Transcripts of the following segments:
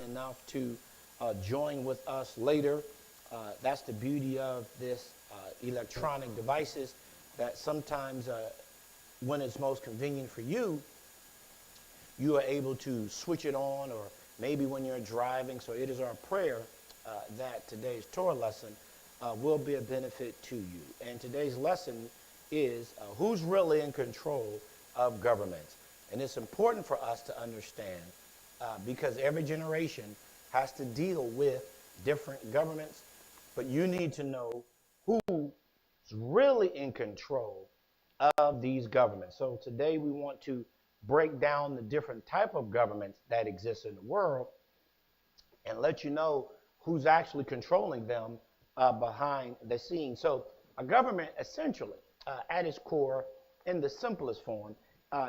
enough to join with us later. That's the beauty of this electronic devices that sometimes when it's most convenient for you, you are able to switch it on, or maybe when you're driving. So it is our prayer that today's Torah lesson will be a benefit to you. And today's lesson is who's really in control of governments. And it's important for us to understand because every generation has to deal with different governments, but you need to know who's really in control of these governments. So today we want to break down the different type of governments that exist in the world and let you know who's actually controlling them behind the scenes. So a government essentially at its core, in the simplest form,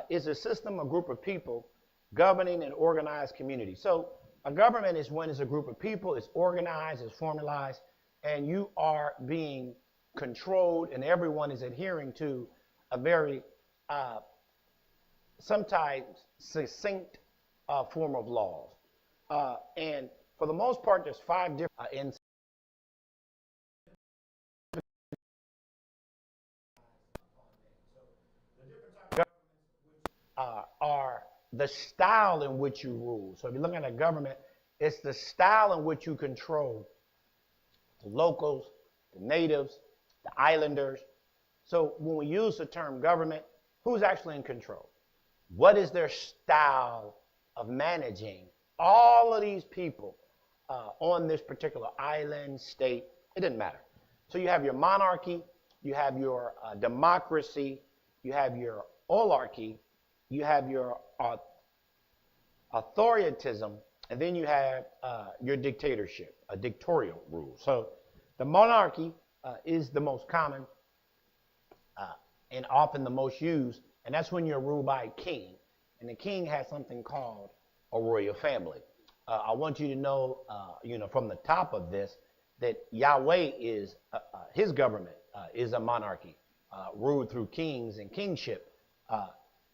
is a system, a group of people governing an organized community. So a government is when it's a group of people, it's organized, it's formalized, and you are being controlled and everyone is adhering to a very sometimes succinct form of laws. And for the most part, there's five different in are the style in which you rule. So if you're looking at a government, it's the style in which you control the locals, the natives, the islanders. So when we use the term government, who's actually in control? What is their style of managing all of these people on this particular island, state? It doesn't matter. So you have your monarchy, you have your democracy, you have your oligarchy, you have your authoritarianism, and then you have your dictatorship, a dictatorial rule. So the monarchy is the most common and often the most used, and that's when you're ruled by a king. And the king has something called a royal family. I want you to know, from the top of this, that Yahweh is, his government is a monarchy ruled through kings and kingship.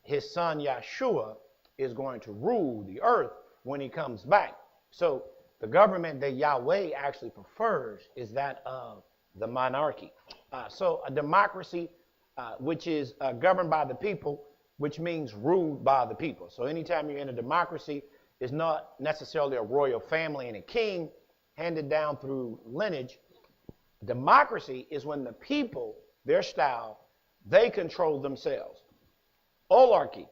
His son Yeshua is going to rule the earth when he comes back. So the government that Yahweh actually prefers is that of the monarchy. So a democracy, which is governed by the people, which means ruled by the people. So anytime you're in a democracy, it's not necessarily a royal family and a king handed down through lineage. Democracy is when the people, their style, they control themselves. Oligarchy,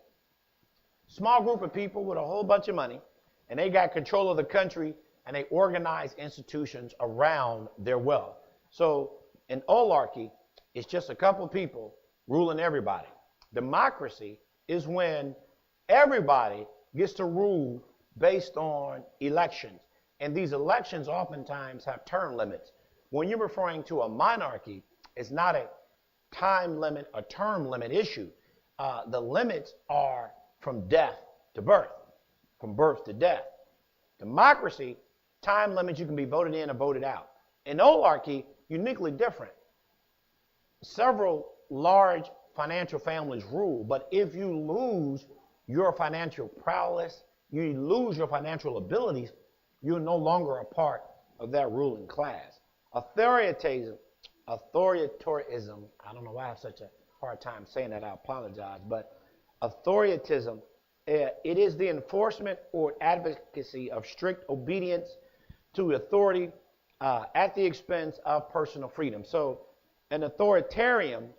small group of people with a whole bunch of money, and they got control of the country, and they organize institutions around their wealth. So an oligarchy is just a couple of people ruling everybody. Democracy is when everybody gets to rule based on elections, and these elections oftentimes have term limits. When you're referring to a monarchy, it's not a time limit, a term limit issue. The limits are from death to birth, from birth to death. Democracy, time limits, you can be voted in or voted out. In oligarchy, uniquely different. Several large financial families rule, but if you lose your financial prowess, you lose your financial abilities, you're no longer a part of that ruling class. Authoritarianism, I don't know why I have such a hard time saying that, I apologize, but authoritarianism, it is the enforcement or advocacy of strict obedience to authority at the expense of personal freedom. So an authoritarian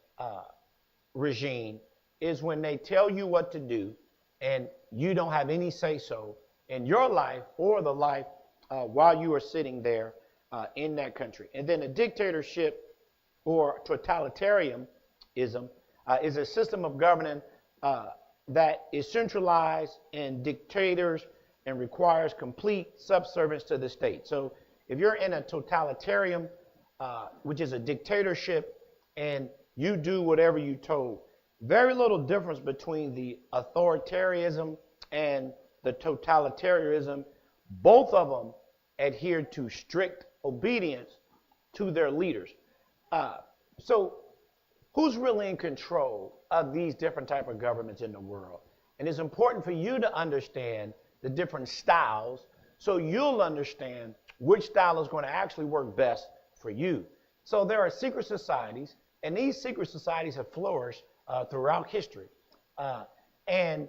regime is when they tell you what to do and you don't have any say-so in your life or the life while you are sitting there in that country. And then a dictatorship or totalitarianism is a system of governing that is centralized in dictators and requires complete subservience to the state. So if you're in a totalitarian, which is a dictatorship, and you do whatever you're told, very little difference between the authoritarianism and the totalitarianism. Both of them adhere to strict obedience to their leaders. So who's really in control of these different type of governments in the world? And it's important for you to understand the different styles so you'll understand which style is going to actually work best for you. So there are secret societies, and these secret societies have flourished throughout history. And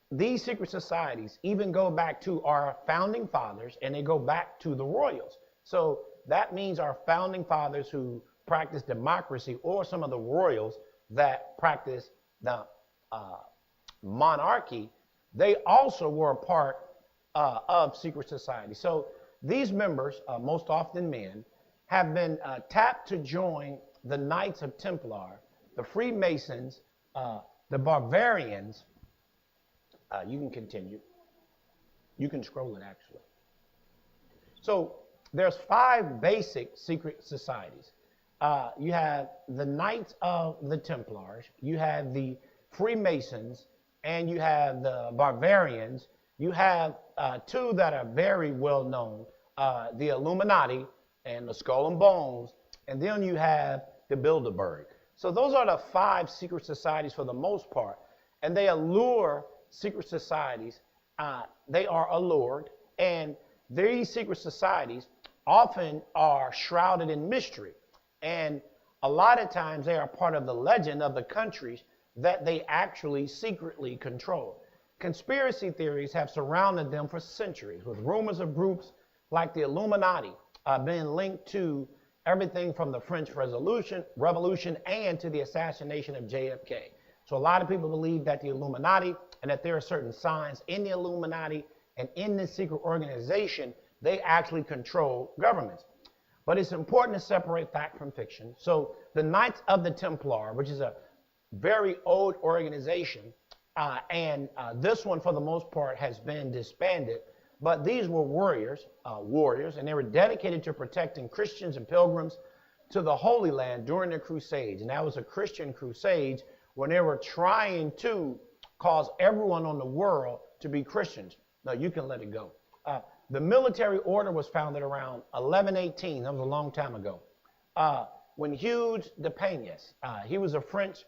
these secret societies even go back to our founding fathers, and they go back to the royals. So that means our founding fathers who practiced democracy, or some of the royals that practiced the monarchy, they also were a part of secret society. So these members, most often men, have been tapped to join the Knights of Templar, the Freemasons, the Bavarians. You can continue. You can scroll it, actually. So there's 5 basic secret societies. You have the Knights of the Templars, you have the Freemasons, and you have the Bavarians. You have 2 that are very well known, the Illuminati and the Skull and Bones, and then you have the Bilderberg. So those are the 5 secret societies for the most part, and they allure secret societies. They are allured, and these secret societies often are shrouded in mystery, and a lot of times they are part of the legend of the countries that they actually secretly control. Conspiracy theories have surrounded them for centuries, with rumors of groups like the Illuminati being linked to everything from the French Revolution and to the assassination of JFK. So a lot of people believe that the Illuminati, and that there are certain signs in the Illuminati and in this secret organization, they actually control governments. But it's important to separate fact from fiction. So the Knights of the Templar, which is a very old organization, and this one for the most part has been disbanded, but these were warriors, and they were dedicated to protecting Christians and pilgrims to the Holy Land during the Crusades. And that was a Christian crusade when they were trying to cause everyone on the world to be Christians. No, you can let it go. The military order was founded around 1118. That was a long time ago. When Hugh de Paynes, he was a French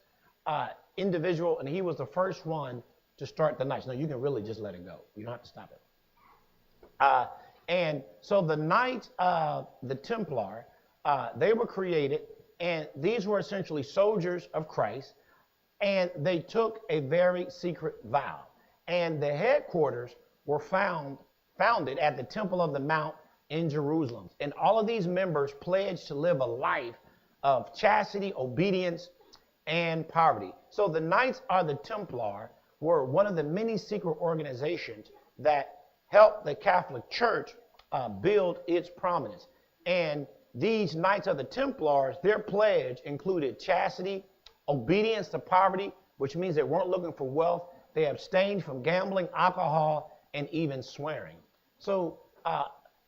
individual, and he was the first one to start the Knights. No, you can really just let it go. You don't have to stop it. And so the Knights of the Templar, they were created, and these were essentially soldiers of Christ, and they took a very secret vow. And the headquarters were founded at the Temple of the Mount in Jerusalem. And all of these members pledged to live a life of chastity, obedience, and poverty. So the Knights of the Templar were one of the many secret organizations that helped the Catholic Church build its prominence. And these Knights of the Templars, their pledge included chastity, obedience to poverty, which means they weren't looking for wealth. They abstained from gambling, alcohol, and even swearing. So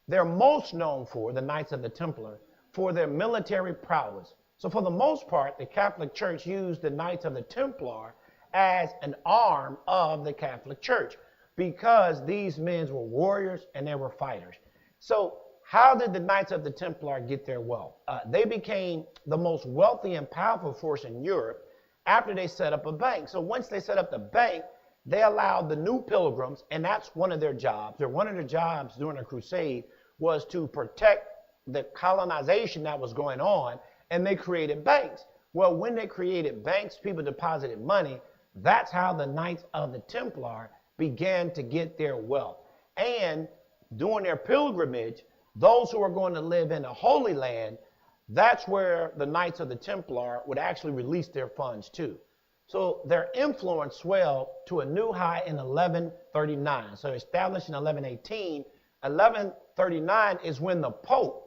they're most known for, the Knights of the Templar, for their military prowess. So for the most part, the Catholic Church used the Knights of the Templar as an arm of the Catholic Church, because these men were warriors and they were fighters. So how did the Knights of the Templar get their wealth? They became the most wealthy and powerful force in Europe after they set up a bank. So once they set up the bank, they allowed the new pilgrims, and that's one of their jobs. One of their jobs during the crusade was to protect the colonization that was going on, and they created banks. Well, when they created banks, people deposited money. That's how the Knights of the Templar began to get their wealth. And during their pilgrimage, those who are going to live in the Holy Land, that's where the Knights of the Templar would actually release their funds to. So their influence swelled to a new high in 1139. So established in 1118, 1139 is when the Pope,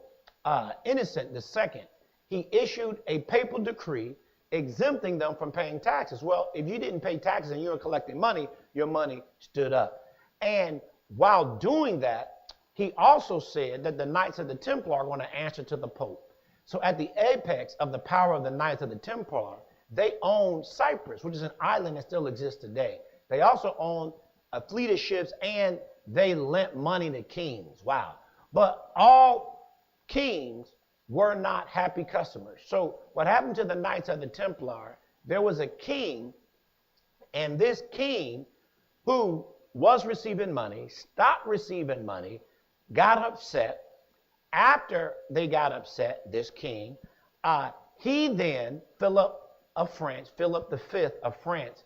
Innocent II, he issued a papal decree exempting them from paying taxes. Well, if you didn't pay taxes and you were collecting money, your money stood up. And while doing that, he also said that the Knights of the Templar are going to answer to the Pope. So at the apex of the power of the Knights of the Templar, they owned Cyprus, which is an island that still exists today. They also owned a fleet of ships, and they lent money to kings. Wow. But all kings were not happy customers. So what happened to the Knights of the Templar, there was a king, and this king who was receiving money, stopped receiving money, got upset. After they got upset, this king, he then, Philip V of France,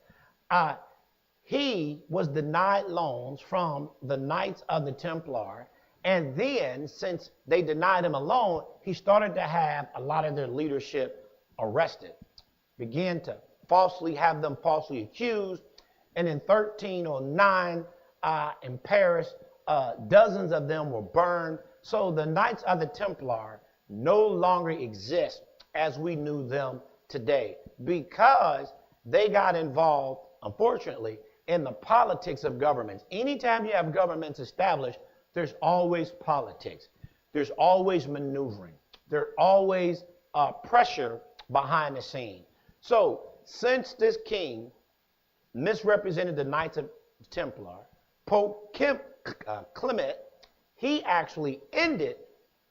he was denied loans from the Knights of the Templar. And then, since they denied him a loan, he started to have a lot of their leadership arrested, began to have them falsely accused. And in 1309, in Paris, dozens of them were burned. So the Knights of the Templar no longer exist as we knew them today, because they got involved, unfortunately, in the politics of governments. Anytime you have governments established, there's always politics. There's always maneuvering. There's always pressure behind the scene. So since this king misrepresented the Knights of Templar, Pope Clement, he actually ended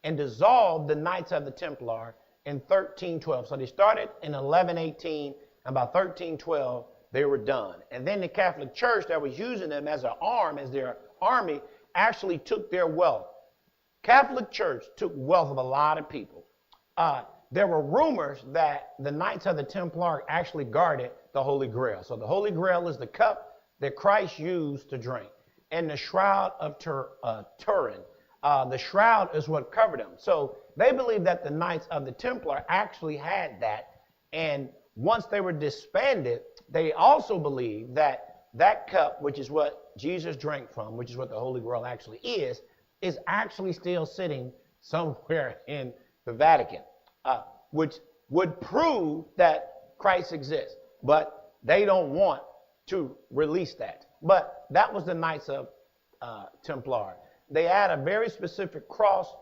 and dissolved the Knights of the Templar in 1312. So they started in 1118, and by 1312, they were done. And then the Catholic Church that was using them as an arm, as their army, actually took their wealth. Catholic Church took wealth of a lot of people. There were rumors that the Knights of the Templar actually guarded the Holy Grail. So the Holy Grail is the cup that Christ used to drink. And the Shroud of Turin. The shroud is what covered them. So they believed that the Knights of the Templar actually had that. And once they were disbanded, they also believed that that cup, which is what Jesus drank from, which is what the Holy Grail actually is actually still sitting somewhere in the Vatican, which would prove that Christ exists. But they don't want to release that. But that was the Knights of Templar. They had a very specific cross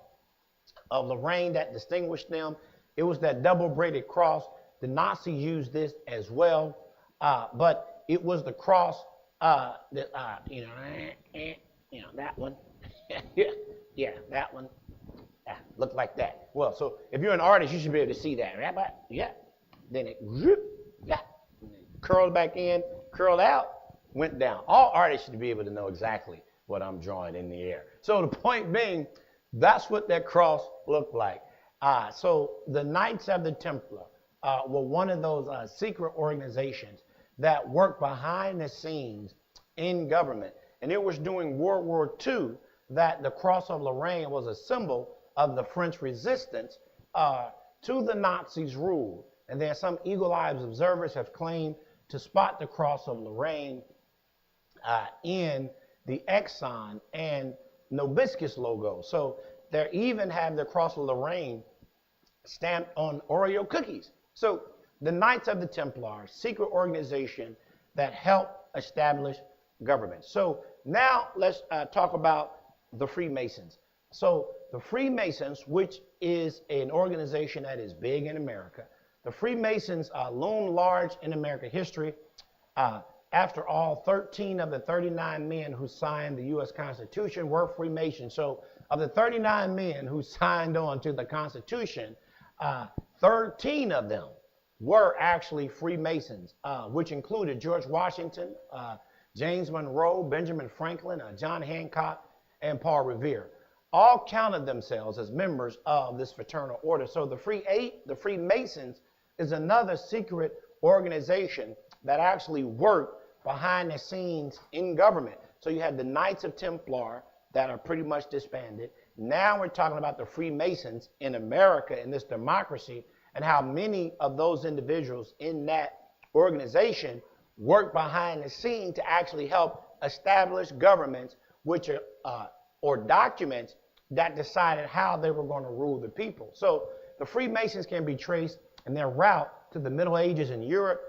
of Lorraine that distinguished them. It was that double-braided cross. The Nazis used this as well, but it was the cross that that one. yeah, that one. Looked like that. Well, so if you're an artist, you should be able to see that. Yeah. Then it curled back in, curled out, went down. All artists should be able to know exactly what I'm drawing in the air. So the point being, that's what that cross looked like. So the Knights of the Templar were one of those secret organizations that worked behind the scenes in government. And it was during World War II that the Cross of Lorraine was a symbol of the French resistance to the Nazis' rule. And then some eagle-eyed observers have claimed to spot the Cross of Lorraine in the Exxon and Nabiscus logo. So they even have the Cross of Lorraine stamped on Oreo cookies. So the Knights of the Templar, secret organization that helped establish government. So now let's talk about the Freemasons. So the Freemasons, which is an organization that is big in America, the Freemasons loom large in American history. After all, 13 of the 39 men who signed the U.S. Constitution were Freemasons. So of the 39 men who signed on to the Constitution, 13 of them were actually Freemasons, which included George Washington, James Monroe, Benjamin Franklin, John Hancock, and Paul Revere. All counted themselves as members of this fraternal order. So the Freemasons is another secret organization that actually worked behind the scenes in government. So you had the Knights of Templar that are pretty much disbanded. Now we're talking about the Freemasons in America, in this democracy, and how many of those individuals in that organization work behind the scene to actually help establish governments, which are or documents that decided how they were going to rule the people. So the Freemasons can be traced in their route to the Middle Ages in Europe,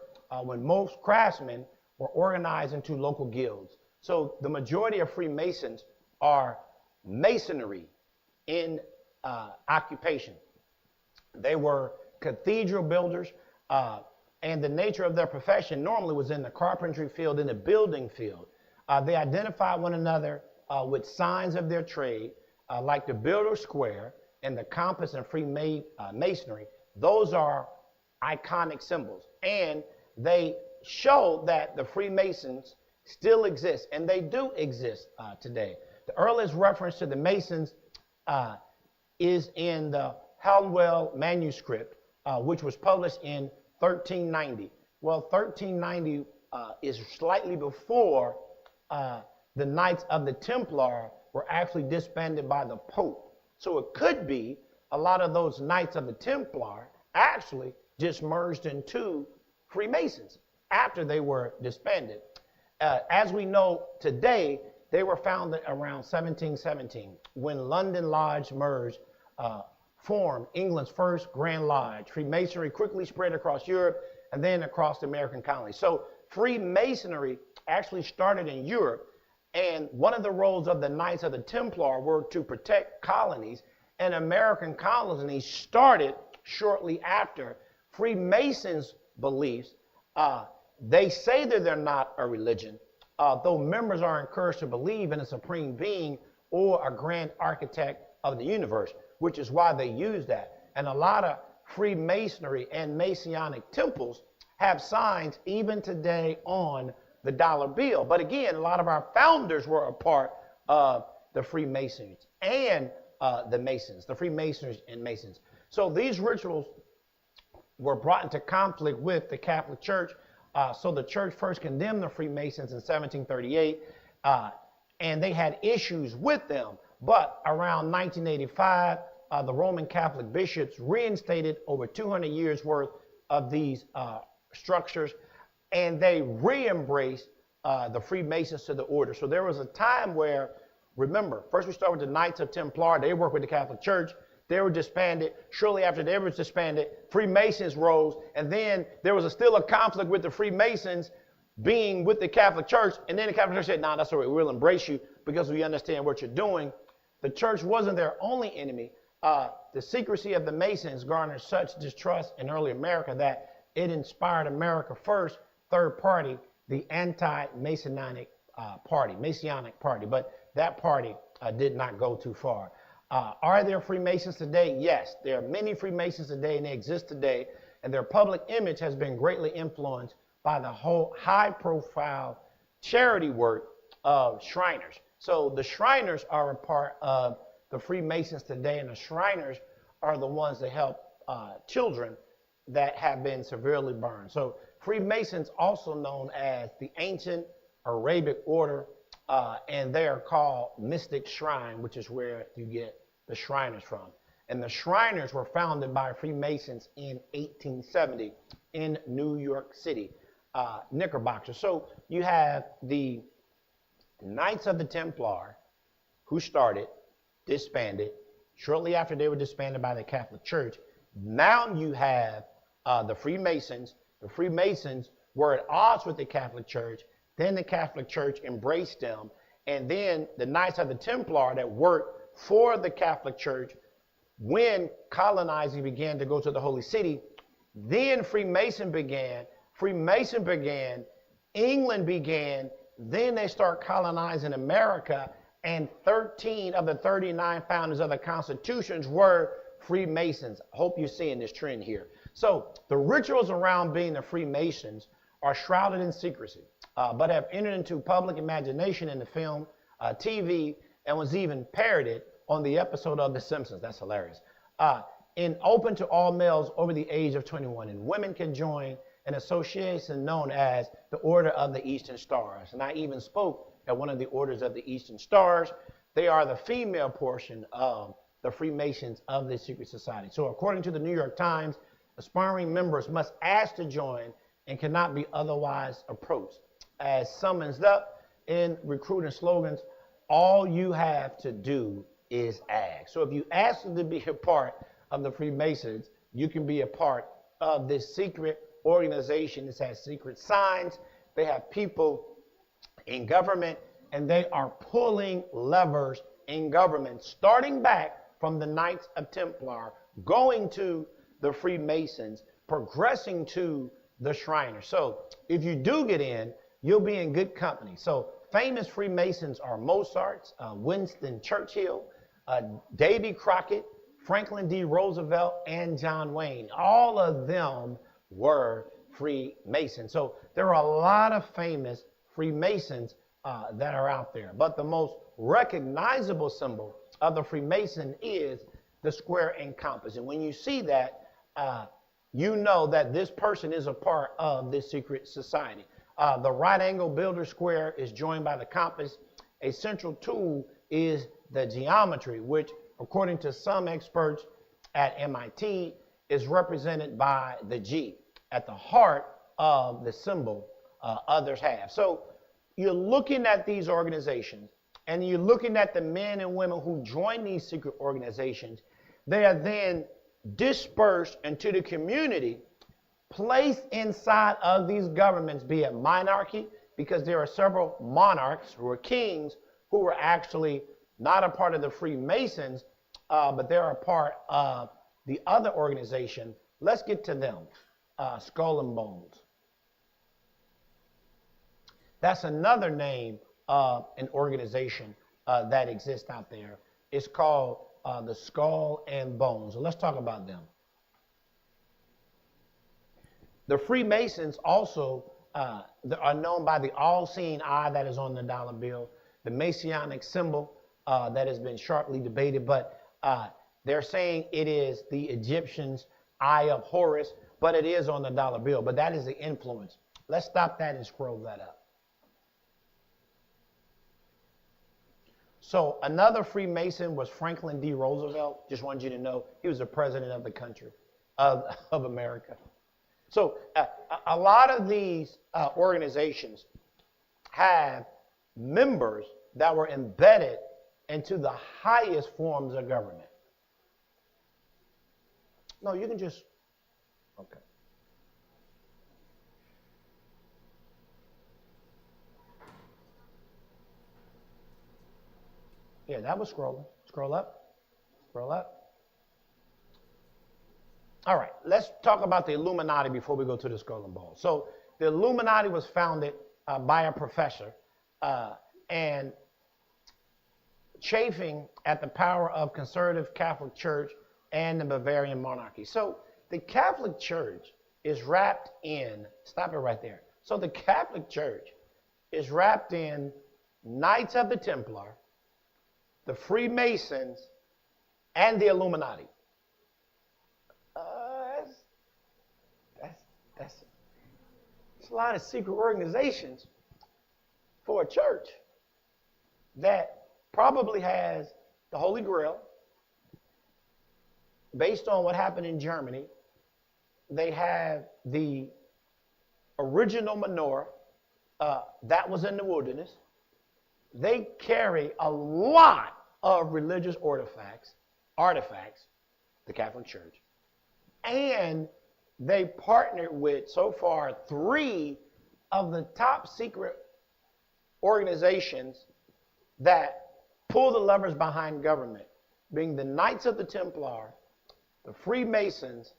when most craftsmen were organized into local guilds. So the majority of Freemasons are masonry in occupation. They were cathedral builders, and the nature of their profession normally was in the carpentry field, in the building field. They identified one another with signs of their trade, like the builder's square and the compass and Freemasonry. Those are iconic symbols, and they show that the Freemasons still exist, and they do exist today. the earliest reference to the Masons is in the Halwell manuscript, which was published in 1390. Well, 1390 is slightly before the Knights of the Templar were actually disbanded by the Pope. So it could be a lot of those Knights of the Templar actually just merged into Freemasons after they were disbanded. As we know today, they were founded around 1717 when London Lodge merged, formed England's first Grand Lodge. Freemasonry quickly spread across Europe and then across the American colonies. So Freemasonry actually started in Europe, and one of the roles of the Knights of the Templar were to protect colonies, and American colonies started shortly after. Freemasons' beliefs, they say that they're not a religion, though members are encouraged to believe in a supreme being or a grand architect of the universe, which is why they use that. And a lot of Freemasonry and Masonic temples have signs even today on the dollar bill. But again, a lot of our founders were a part of the Freemasons and the Masons, the Freemasons and Masons. So these rituals were brought into conflict with the Catholic Church. So the church first condemned the Freemasons in 1738, and they had issues with them. But around 1985, the Roman Catholic bishops reinstated over 200 years worth of these structures, and they re-embraced the Freemasons to the order. So there was a time where, remember, first we start with the Knights of Templar. They worked with the Catholic Church. They were disbanded. Shortly after they were disbanded, Freemasons rose, and then there was still a conflict with the Freemasons being with the Catholic Church, and then the Catholic Church said, "Nah, that's all right. We'll embrace you because we understand what you're doing." The church wasn't their only enemy. The secrecy of the Masons garnered such distrust in early America that it inspired America First, third party, the anti-Masonic party. But that party did not go too far. Are there Freemasons today? Yes, there are many Freemasons today, and they exist today, and their public image has been greatly influenced by the whole high-profile charity work of Shriners. So the Shriners are a part of the Freemasons today, and the Shriners are the ones that help children that have been severely burned. So Freemasons, also known as the Ancient Arabic Order, and they are called Mystic Shrine, which is where you get the Shriners from. And the Shriners were founded by Freemasons in 1870 in New York City, Knickerbocker. So you have the Knights of the Templar, who started, disbanded. Shortly after they were disbanded by the Catholic Church, now you have the Freemasons. The Freemasons were at odds with the Catholic Church. Then the Catholic Church embraced them. And then the Knights of the Templar that worked for the Catholic Church, when colonizing began to go to the Holy City, then Freemason began, England began, then they start colonizing America, and 13 of the 39 founders of the constitutions were Freemasons. I hope you're seeing this trend here. So the rituals around being the Freemasons are shrouded in secrecy, but have entered into public imagination in the film, TV, and was even parodied on the episode of The Simpsons. That's hilarious. And open to all males over the age of 21. And women can join an association known as the Order of the Eastern Stars. And I even spoke at one of the Orders of the Eastern Stars. They are the female portion of the Freemasons of the secret society. So according to the New York Times, aspiring members must ask to join and cannot be otherwise approached. As summons up in recruiting slogans, all you have to do is ask. So if you ask to be a part of the Freemasons, you can be a part of this secret organization. This has secret signs. They have people in government, and they are pulling levers in government, starting back from the Knights of Templar, going to the Freemasons, progressing to the Shriners. So if you do get in, you'll be in good company. So famous Freemasons are Mozart, Winston Churchill, Davy Crockett, Franklin D. Roosevelt, and John Wayne. All of them were Freemasons. So there are a lot of famous Freemasons that are out there. But the most recognizable symbol of the Freemason is the square and compass. And when you see that, you know that this person is a part of this secret society. The right angle builder square is joined by the compass. A central tool is the geometry, which, according to some experts at MIT, is represented by the G at the heart of the symbol others have. So you're looking at these organizations, and you're looking at the men and women who join these secret organizations. They are then dispersed into the community, placed inside of these governments, be it monarchy, because there are several monarchs who are kings who were actually not a part of the Freemasons, but they're a part of the other organization. Let's get to them. Skull and Bones. That's another name of an organization that exists out there. It's called the Skull and Bones. So let's talk about them. The Freemasons also are known by the all-seeing eye that is on the dollar bill, the Masonic symbol that has been sharply debated, but they're saying it is the Egyptians' eye of Horus, but it is on the dollar bill. But that is the influence. Let's stop that and scroll that up. So another Freemason was Franklin D. Roosevelt. Just wanted you to know he was the president of the country, of America. So a lot of these organizations have members that were embedded into the highest forms of government. No, you can just, okay. Yeah, that was scrolling. Scroll up. Scroll up. All right, let's talk about the Illuminati before we go to the Skull and Bones. So the Illuminati was founded by a professor and chafing at the power of conservative Catholic Church and the Bavarian monarchy. So the Catholic Church is wrapped in, stop it right there. So the Catholic Church is wrapped in Knights of the Templar, the Freemasons, and the Illuminati. That's a lot of secret organizations for a church that probably has the Holy Grail. Based on what happened in Germany, they have the original menorah that was in the wilderness. They carry a lot of religious artifacts, the Catholic Church, and they partnered with, so far, 3 of the top secret organizations that pull the levers behind government, being the Knights of the Templar, the Freemasons,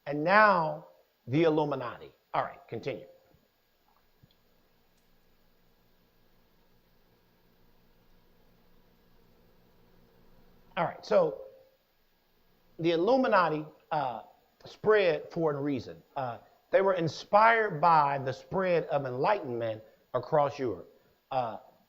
and now the Illuminati. All right, continue. All right, so the Illuminati spread for a reason. They were inspired by the spread of enlightenment across Europe.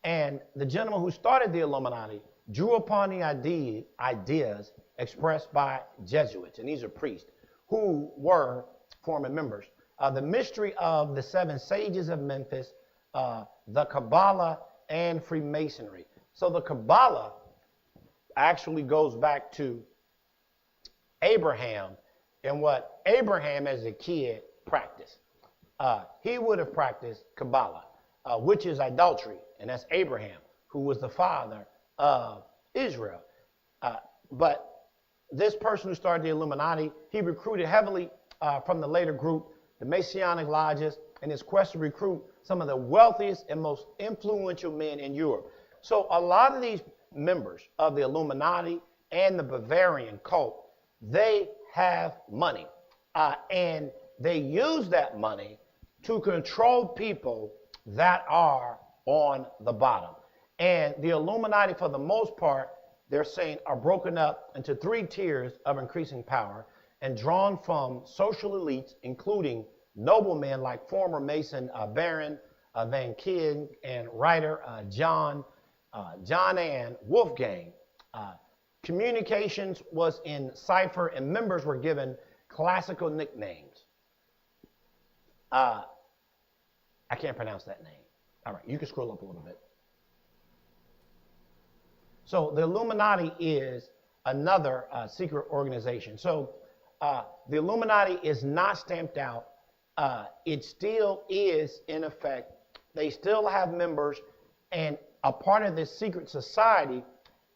And the gentleman who started the Illuminati drew upon the ideas expressed by Jesuits, and these are priests, who were former members. The mystery of the 7 sages of Memphis, the Kabbalah, and Freemasonry. So the Kabbalah actually goes back to Abraham and what Abraham as a kid practiced. He would have practiced Kabbalah, which is idolatry, and that's Abraham, who was the father of Israel. But this person who started the Illuminati, he recruited heavily from the later group, the Masonic lodges, in his quest to recruit some of the wealthiest and most influential men in Europe. So a lot of these members of the Illuminati and the Bavarian cult, they have money, and they use that money to control people that are on the bottom. And the Illuminati, for the most part, they're saying, are broken up into 3 tiers of increasing power and drawn from social elites, including noblemen like former Mason Baron Van King, and writer John and Wolfgang. Communications was in cipher, and members were given classical nicknames. I can't pronounce that name. All right, you can scroll up a little bit. So the Illuminati is another secret organization. So the Illuminati is not stamped out. It still is in effect. They still have members, and a part of this secret society.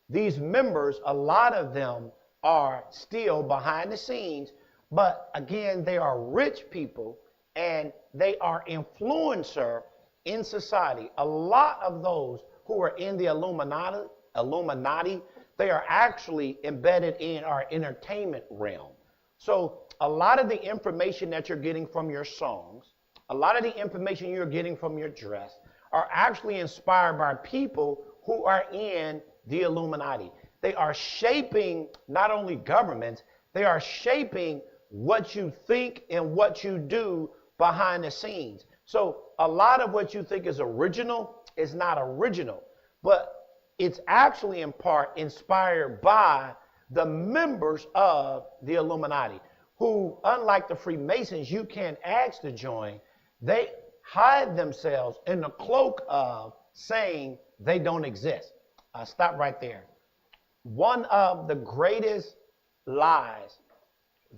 These members, a lot of them are still behind the scenes, but again, they are rich people and they are influencer in society. A lot of those who are in the Illuminati, they are actually embedded in our entertainment realm. So a lot of the information that you're getting from your songs, a lot of the information you're getting from your dress are actually inspired by people who are in the Illuminati. They are shaping not only governments, they are shaping what you think and what you do behind the scenes. So a lot of what you think is original is not original, but it's actually in part inspired by the members of the Illuminati, who, unlike the Freemasons, you can't ask to join. They hide themselves in the cloak of saying they don't exist. Stop right there. One of the greatest lies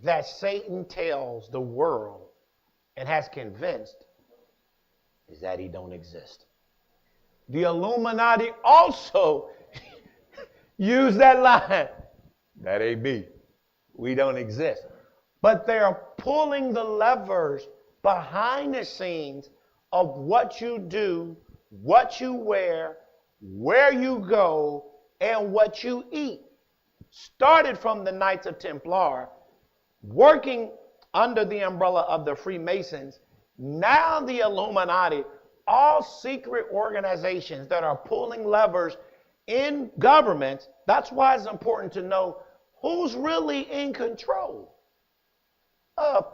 that Satan tells the world and has convinced is that he don't exist. The Illuminati also use that line. That ain't me. We don't exist. But they are pulling the levers behind the scenes of what you do, what you wear, where you go, and what you eat. Started from the Knights of Templar, working under the umbrella of the Freemasons, now the Illuminati, all secret organizations that are pulling levers in governments. That's why it's important to know who's really in control of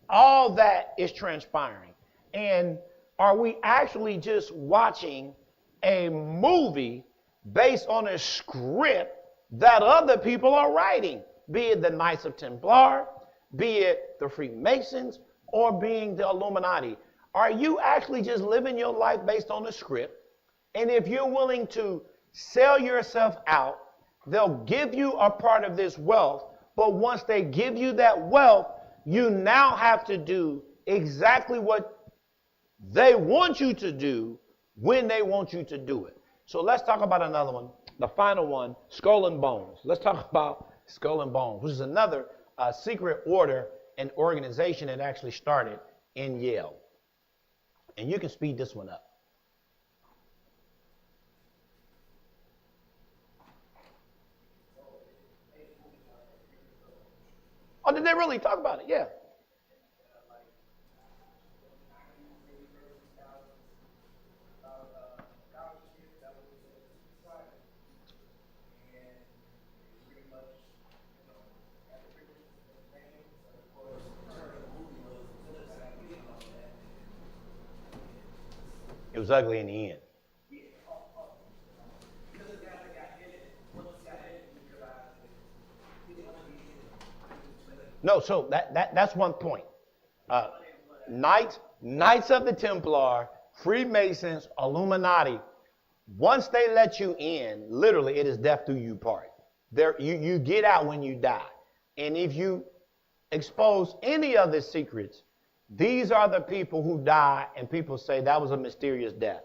all that is transpiring. And are we actually just watching a movie based on a script that other people are writing, be it the Knights of Templar, be it the Freemasons, or being the Illuminati? Are you actually just living your life based on the script? And if you're willing to sell yourself out, they'll give you a part of this wealth, but once they give you that wealth, you now have to do exactly what they want you to do when they want you to do it. So let's talk about another one, the final one, Skull and Bones. Let's talk about Skull and Bones, which is another secret order and organization that actually started in Yale. And you can speed this one up. Oh, did they really talk about it? Yeah. It was ugly in the end. No, so that's one point. Knights of the Templar, Freemasons, Illuminati, once they let you in, literally it is death do you part. You get out when you die. And if you expose any of the secrets, these are the people who die, and people say that was a mysterious death.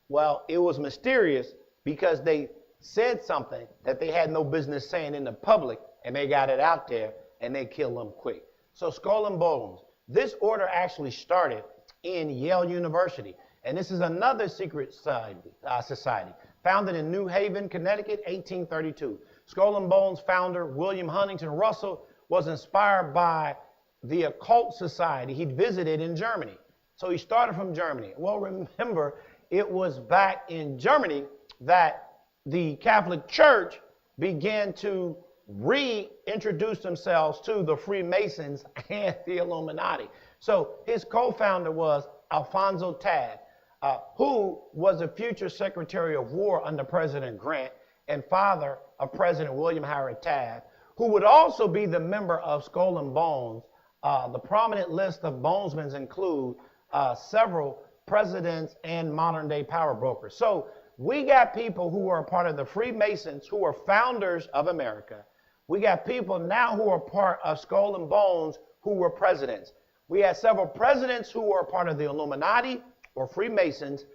Well, it was mysterious because they said something that they had no business saying in the public, and they got it out there, and they killed them quick. So Skull and Bones, this order actually started in Yale University, and this is another secret society founded in New Haven, Connecticut, 1832. Skull and Bones founder William Huntington Russell was inspired by the occult society he'd visited in Germany. So he started from Germany. Well, remember, it was back in Germany that the Catholic Church began to reintroduce themselves to the Freemasons and the Illuminati. So his co-founder was Alfonso Tad. who was a future Secretary of War under President Grant and father of President William Howard Taft, who would also be the member of Skull and Bones. The prominent list of bonesmen include several presidents and modern day power brokers. So we got people who are part of the Freemasons, who are founders of America. We got people now who are part of Skull and Bones who were presidents. We had several presidents who were part of the Illuminati or Freemasons,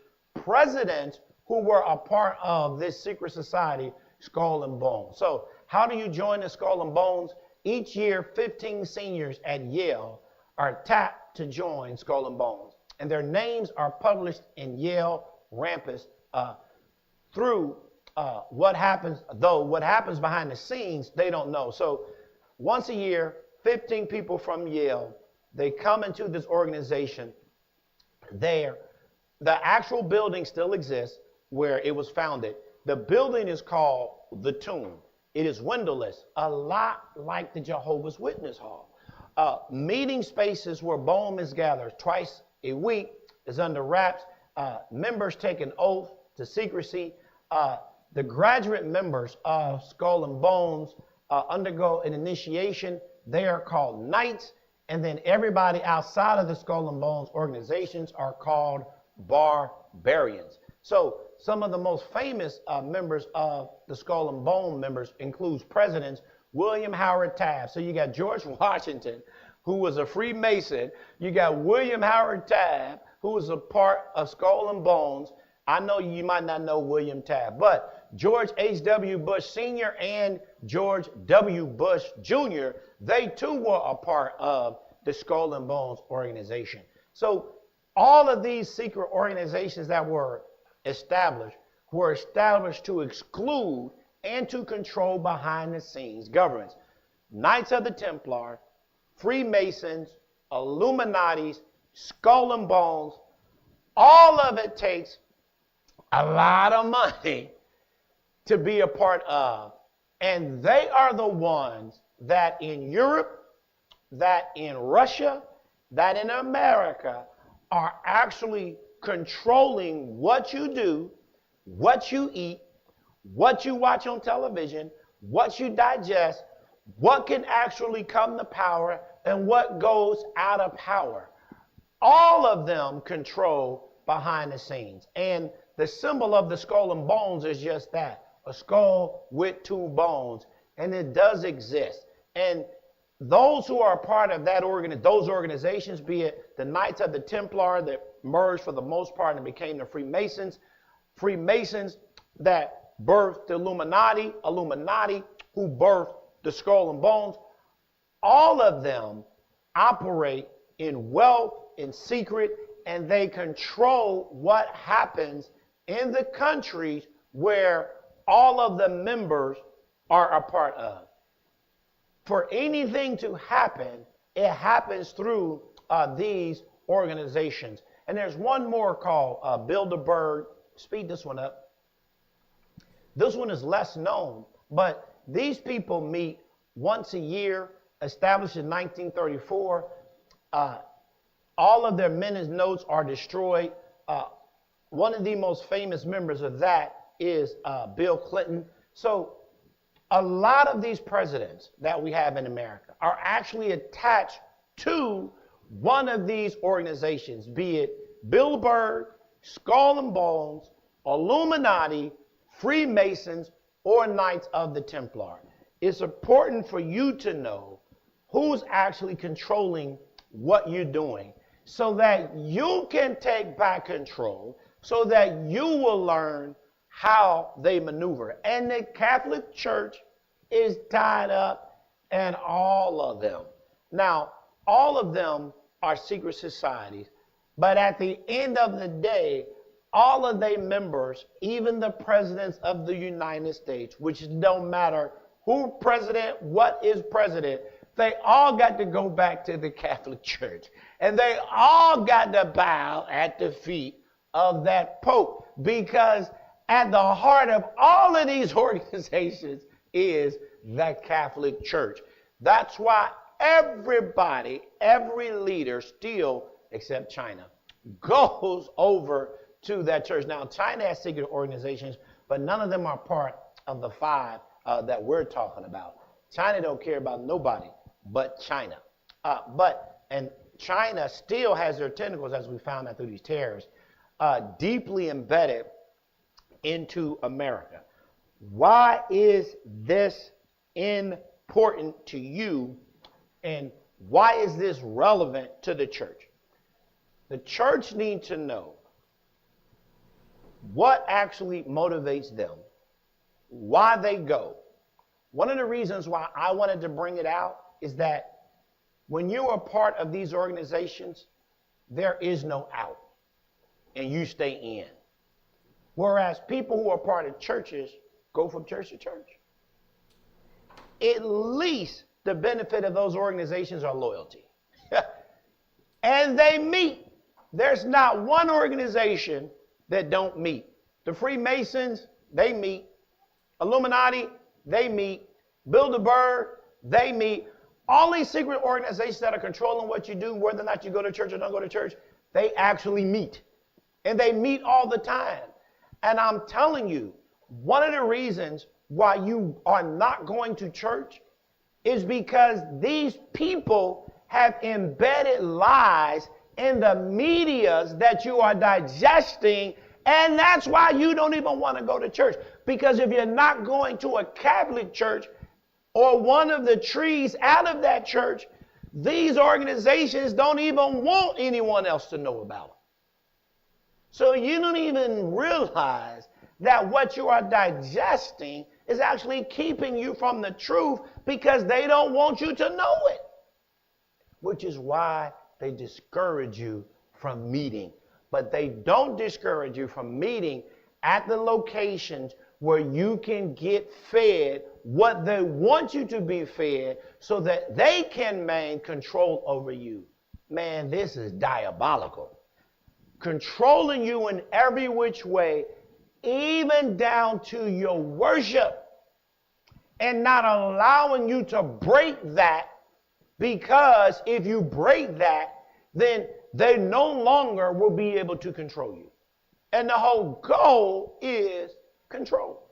presidents who were a part of this secret society, Skull and Bones. So how do you join the Skull and Bones? Each year, 15 seniors at Yale are tapped to join Skull and Bones, and their names are published in Yale Rampus through what happens behind the scenes, they don't know. So once a year, 15 people from Yale, they come into this organization. The actual building still exists where it was founded. The building is called the Tomb. It is windowless, a lot like the Jehovah's Witness Hall. Meeting spaces where bones gather twice a week is under wraps. Members take an oath to secrecy. The graduate members of Skull and Bones undergo an initiation. They are called knights. And then everybody outside of the Skull and Bones organizations are called barbarians. So some of the most famous members of the Skull and Bone members includes Presidents William Howard Taft. So you got George Washington, who was a Freemason. You got William Howard Taft, who was a part of Skull and Bones. I know you might not know William Taft, but George H.W. Bush Sr. and George W. Bush Jr., they too were a part of the Skull and Bones organization. So all of these secret organizations that were established to exclude and to control behind the scenes governments. Knights of the Templar, Freemasons, Illuminatis, Skull and Bones, all of it takes a lot of money to be a part of. And they are the ones that in Europe, that in Russia, that in America are actually controlling what you do, what you eat, what you watch on television, what you digest, what can actually come to power, and what goes out of power. All of them control behind the scenes. And the symbol of the Skull and Bones is just that, a skull with two bones, and it does exist. And those who are a part of that those organizations, be it the Knights of the Templar that merged for the most part and became the Freemasons that birthed the Illuminati who birthed the Skull and Bones, all of them operate in wealth, in secret, and they control what happens in the countries where all of the members are a part of. For anything to happen, it happens through these organizations. And there's one more called Bilderberg. Speed this one up. This one is less known, but these people meet once a year, established in 1934. All of their minutes notes are destroyed. One of the most famous members of that is Bill Clinton. So a lot of these presidents that we have in America are actually attached to one of these organizations, be it Bilderberg, Skull and Bones, Illuminati, Freemasons, or Knights of the Templar. It's important for you to know who's actually controlling what you're doing so that you can take back control, so that you will learn how they maneuver. And the Catholic Church is tied up in all of them. Now, all of them are secret societies, but at the end of the day, all of their members, even the presidents of the United States, which don't matter who president, what is president, they all got to go back to the Catholic Church. And they all got to bow at the feet of that Pope, because at the heart of all of these organizations is the Catholic Church. That's why everybody, every leader still, except China, goes over to that church. Now, China has secret organizations, but none of them are part of the 5 that we're talking about. China don't care about nobody but China. And China still has their tentacles, as we found out through these terrorists, deeply embedded into America. Why is this important to you, and why is this relevant to the church? The church needs to know what actually motivates them, why they go. One of the reasons why I wanted to bring it out is that when you are part of these organizations, there is no out, and you stay in. Whereas people who are part of churches go from church to church. At least the benefit of those organizations are loyalty. And they meet. There's not one organization that don't meet. The Freemasons, they meet. Illuminati, they meet. Bilderberg, they meet. All these secret organizations that are controlling what you do, whether or not you go to church or don't go to church, they actually meet. And they meet all the time. And I'm telling you, one of the reasons why you are not going to church is because these people have embedded lies in the medias that you are digesting, and that's why you don't even want to go to church. Because if you're not going to a Catholic church or one of the trees out of that church, these organizations don't even want anyone else to know about them. So you don't even realize that what you are digesting is actually keeping you from the truth because they don't want you to know it. Which is why they discourage you from meeting. But they don't discourage you from meeting at the locations where you can get fed what they want you to be fed so that they can maintain control over you. Man, this is diabolical. Controlling you in every which way, even down to your worship, and not allowing you to break that, because if you break that, then they no longer will be able to control you. And the whole goal is control.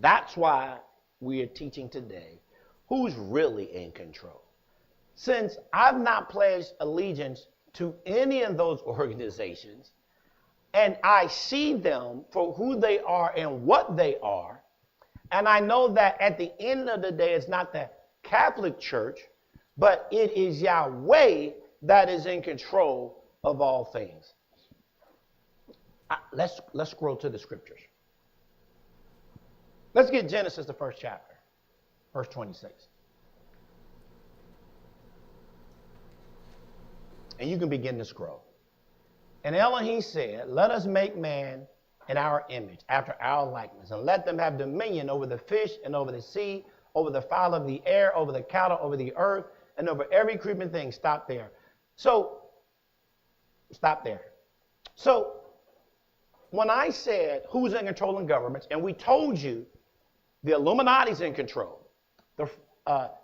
That's why we are teaching today who's really in control. Since I've not pledged allegiance to any of those organizations, and I see them for who they are and what they are, and I know that at the end of the day, it's not the Catholic Church, but it is Yahweh that is in control of all things. Let's scroll to the scriptures. Let's get Genesis, the first chapter, verse 26. And you can begin to scroll. And Elohim said, let us make man in our image, after our likeness, and let them have dominion over the fish and over the sea, over the fowl of the air, over the cattle, over the earth, and over every creeping thing. Stop there. So, when I said who's in control in governments, and we told you the Illuminati's in control, the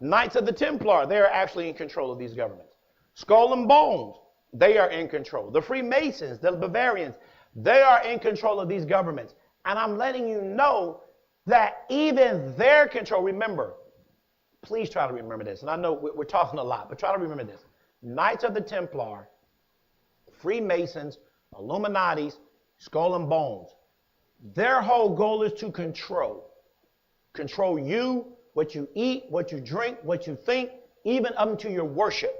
Knights of the Templar, they are actually in control of these governments. Skull and Bones, they are in control. The Freemasons, the Bavarians, they are in control of these governments. And I'm letting you know that even their control, remember, please try to remember this. And I know we're talking a lot, but try to remember this. Knights of the Templar, Freemasons, Illuminatis, Skull and Bones, their whole goal is to control. Control you, what you eat, what you drink, what you think, even up to your worship.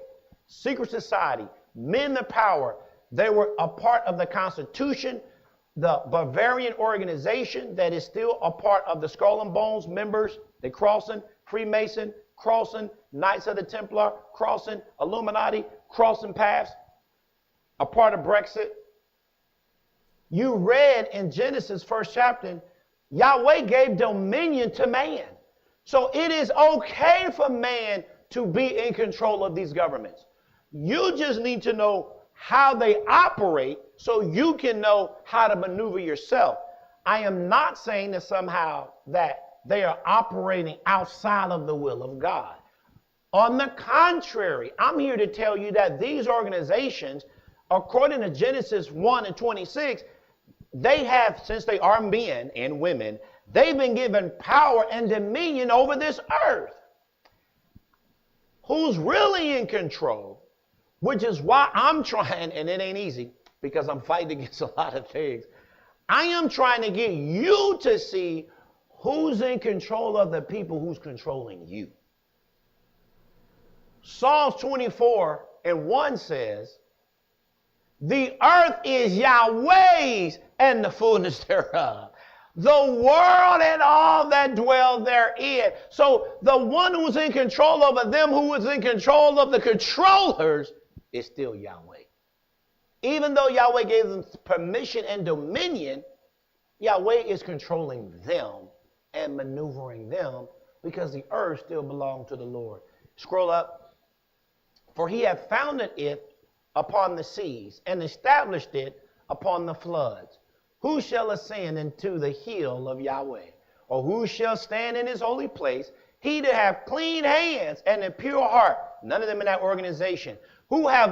Secret society, men of power, they were a part of the Constitution, the Bavarian organization that is still a part of the Skull and Bones members, they crossing, Freemason, crossing, Knights of the Templar, crossing, Illuminati, crossing paths, a part of Brexit. You read in Genesis, first chapter, Yahweh gave dominion to man. So it is okay for man to be in control of these governments. You just need to know how they operate so you can know how to maneuver yourself. I am not saying that somehow that they are operating outside of the will of God. On the contrary, I'm here to tell you that these organizations according to Genesis 1 and 26, they have, since they are men and women, they've been given power and dominion over this earth. Who's really in control, which is why I'm trying, and it ain't easy because I'm fighting against a lot of things. I am trying to get you to see who's in control of the people who's controlling you. Psalms 24 and 1 says, the earth is Yahweh's and the fullness thereof, the world and all that dwell therein. So the one who's in control over them, who is in control of the controllers, is still Yahweh. Even though Yahweh gave them permission and dominion, Yahweh is controlling them and maneuvering them because the earth still belongs to the Lord. Scroll up. For he hath founded it upon the seas and established it upon the floods. Who shall ascend into the hill of Yahweh? Or who shall stand in his holy place? He that hath clean hands and a pure heart. None of them in that organization. Who has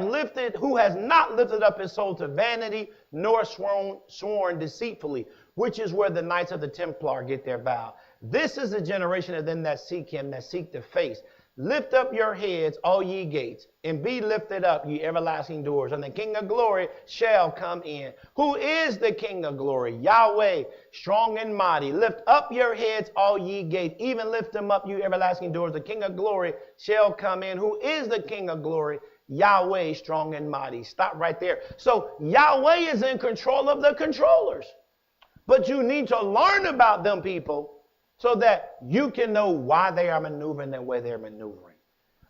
not lifted up his soul to vanity, nor sworn deceitfully, which is where the Knights of the Templar get their vow. This is the generation of them that seek him, that seek the face. Lift up your heads, all ye gates, and be lifted up, ye everlasting doors, and the King of glory shall come in. Who is the King of glory? Yahweh, strong and mighty. Lift up your heads, all ye gates, even lift them up, you everlasting doors. The King of glory shall come in. Who is the King of glory? Yahweh, strong and mighty. Stop right there. So Yahweh is in control of the controllers. But you need to learn about them people so that you can know why they are maneuvering and where they're maneuvering.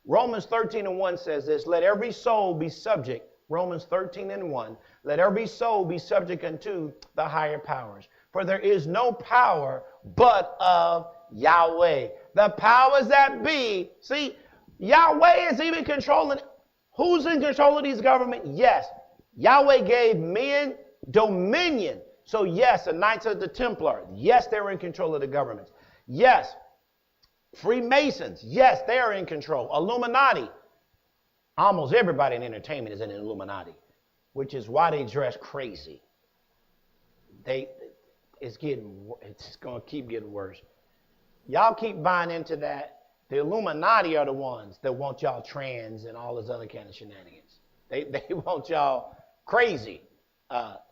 Romans 13 and 1 says this, let every soul be subject, Romans 13 and 1, let every soul be subject unto the higher powers. For there is no power but of Yahweh. The powers that be, see, Yahweh is even controlling. Who's in control of these governments? Yes, Yahweh gave men dominion. So yes, the Knights of the Templar, yes, they're in control of the governments. Yes, Freemasons, yes, they are in control. Illuminati, almost everybody in entertainment is in an Illuminati, which is why they dress crazy. It's going to keep getting worse. Y'all keep buying into that. The Illuminati are the ones that want y'all trans and all this other kind of shenanigans. They want y'all crazy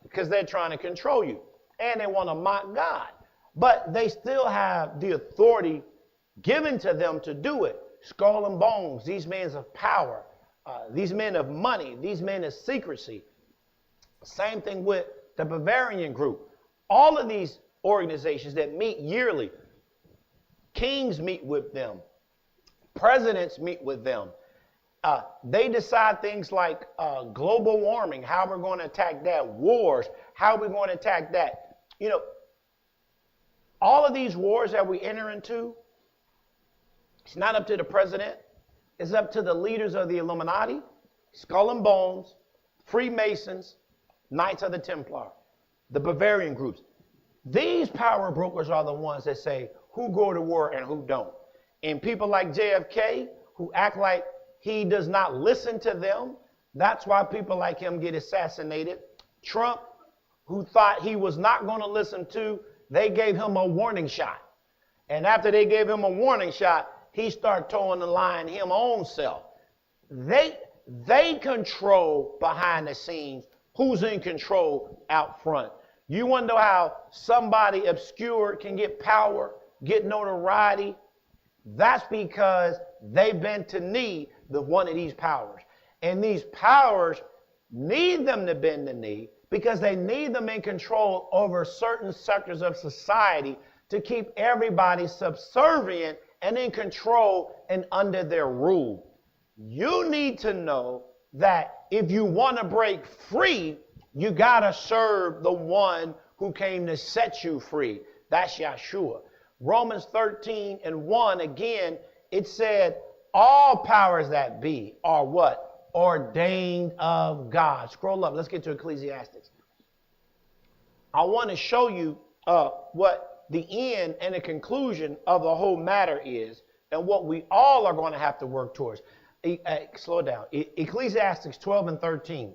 because they're trying to control you. And they want to mock God. But they still have the authority given to them to do it. Skull and bones, these men of power, these men of money, these men of secrecy. Same thing with the Bavarian group. All of these organizations that meet yearly, kings meet with them. Presidents meet with them. They decide things like global warming, how we're going to attack that, wars, how we're going to attack that. You know, all of these wars that we enter into, it's not up to the president. It's up to the leaders of the Illuminati, Skull and Bones, Freemasons, Knights of the Templar, the Bavarian groups. These power brokers are the ones that say who go to war and who don't. And people like JFK, who act like he does not listen to them, that's why people like him get assassinated. Trump, who thought he was not going to listen to, they gave him a warning shot. And after they gave him a warning shot, he started towing the line him own self. They control behind the scenes who's in control out front. You want to know how somebody obscure can get power, get notoriety? That's because they bend to knee the one of these powers. And these powers need them to bend the knee because they need them in control over certain sectors of society to keep everybody subservient and in control and under their rule. You need to know that if you want to break free, you got to serve the one who came to set you free. That's Yeshua. Romans 13 and 1, again, it said, all powers that be are what? Ordained of God. Scroll up. Let's get to Ecclesiastes. I want to show you what the end and the conclusion of the whole matter is and what we all are going to have to work towards. Slow down. Ecclesiastes 12 and 13.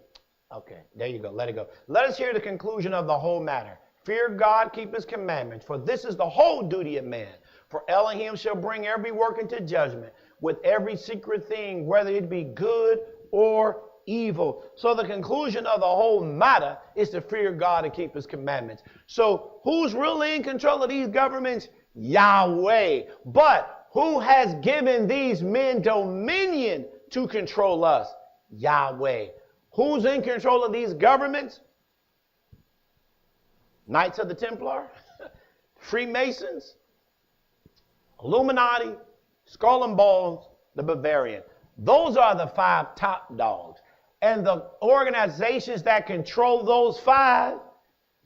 Okay, there you go. Let it go. Let us hear the conclusion of the whole matter. Fear God, keep his commandments, for this is the whole duty of man. For Elohim shall bring every work into judgment with every secret thing, whether it be good or evil. So the conclusion of the whole matter is to fear God and keep his commandments. So who's really in control of these governments? Yahweh. But who has given these men dominion to control us? Yahweh. Who's in control of these governments? Knights of the Templar, Freemasons, Illuminati, Skull and Bones, the Bavarian. Those are the 5 top dogs. And the organizations that control those 5,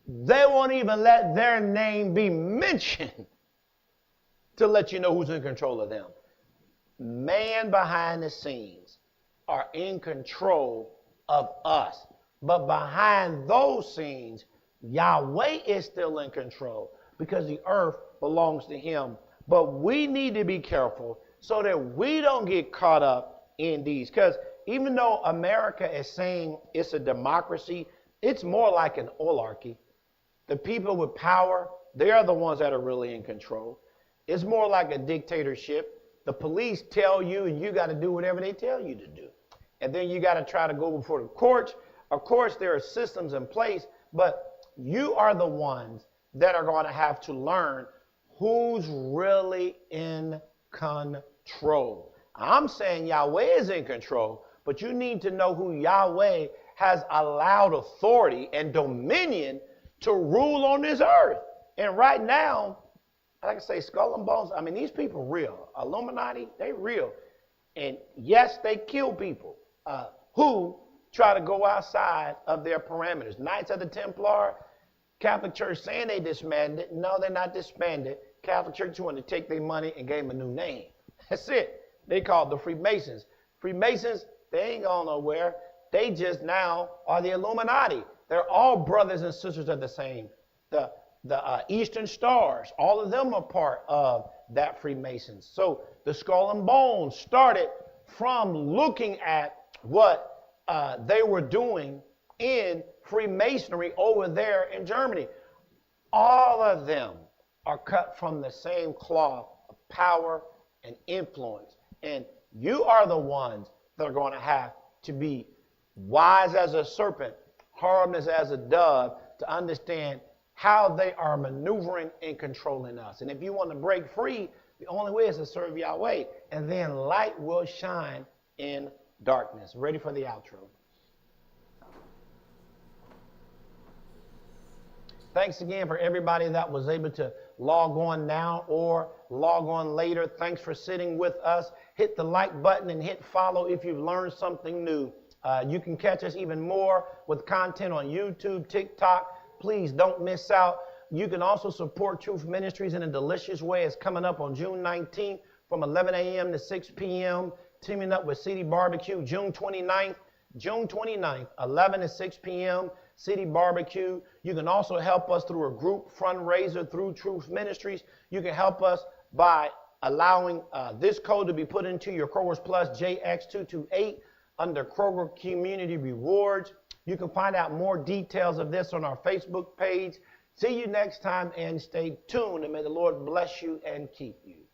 they won't even let their name be mentioned to let you know who's in control of them. Man behind the scenes are in control of us. But behind those scenes, Yahweh is still in control because the earth belongs to him. But we need to be careful so that we don't get caught up in these. Because even though America is saying it's a democracy, it's more like an oligarchy. The people with power, they are the ones that are really in control. It's more like a dictatorship. The police tell you and you got to do whatever they tell you to do. And then you got to try to go before the courts. Of course, there are systems in place, but you are the ones that are going to have to learn who's really in control. I'm saying Yahweh is in control, but you need to know who Yahweh has allowed authority and dominion to rule on this earth. And right now, like I say, Skull and Bones, I mean, these people real. Illuminati, they real. And yes, they kill people who try to go outside of their parameters. Knights of the Templar, Catholic Church saying they disbanded. No, they're not disbanded. Catholic Church wanted to take their money and gave them a new name. That's it. They called the Freemasons. Freemasons, they ain't going nowhere. They just now are the Illuminati. They're all brothers and sisters of the same. The Eastern Stars, all of them are part of that Freemasons. So the Skull and Bones started from looking at what they were doing in Freemasonry over there in Germany. All of them are cut from the same cloth of power and influence. And you are the ones that are going to have to be wise as a serpent, harmless as a dove, to understand how they are maneuvering and controlling us. And if you want to break free, the only way is to serve Yahweh. And then light will shine in darkness. Ready for the outro. Thanks again for everybody that was able to log on now or log on later. Thanks for sitting with us. Hit the like button and hit follow if you've learned something new. You can catch us even more with content on YouTube, TikTok. Please don't miss out. You can also support Truth Ministries in a delicious way. It's coming up on June 19th from 11 a.m. to 6 p.m. Teaming up with City Barbecue June 29th, 11 to 6 p.m. City Barbecue. You can also help us through a group fundraiser through Truth Ministries. You can help us by allowing this code to be put into your Kroger's Plus JX228 under Kroger Community Rewards. You can find out more details of this on our Facebook page. See you next time and stay tuned, and may the Lord bless you and keep you.